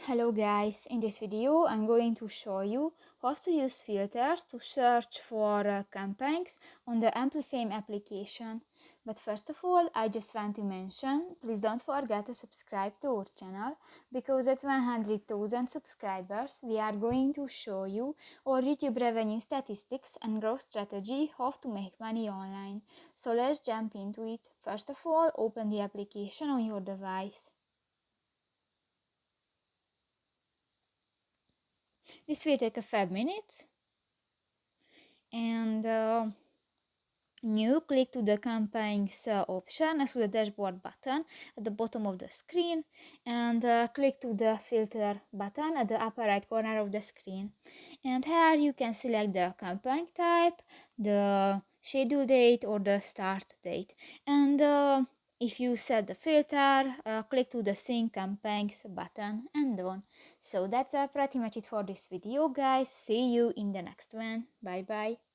Hello guys, in this video I'm going to show you how to use filters to search for campaigns on the Amplifame application. But first of all, I just want to mention, please don't forget to subscribe to our channel, because at 100,000 subscribers we are going to show you our YouTube revenue statistics and growth strategy, how to make money online. So let's jump into it. First of all, open the application on your device. This will take a 5 minutes, and you click to the campaigns option next to the dashboard button at the bottom of the screen, and click to the filter button at the upper right corner of the screen. And here you can select the campaign type, the schedule date or the start date, and if you set the filter, click to the sync campaigns button and done. So that's pretty much it for this video, guys. See you in the next one. Bye bye.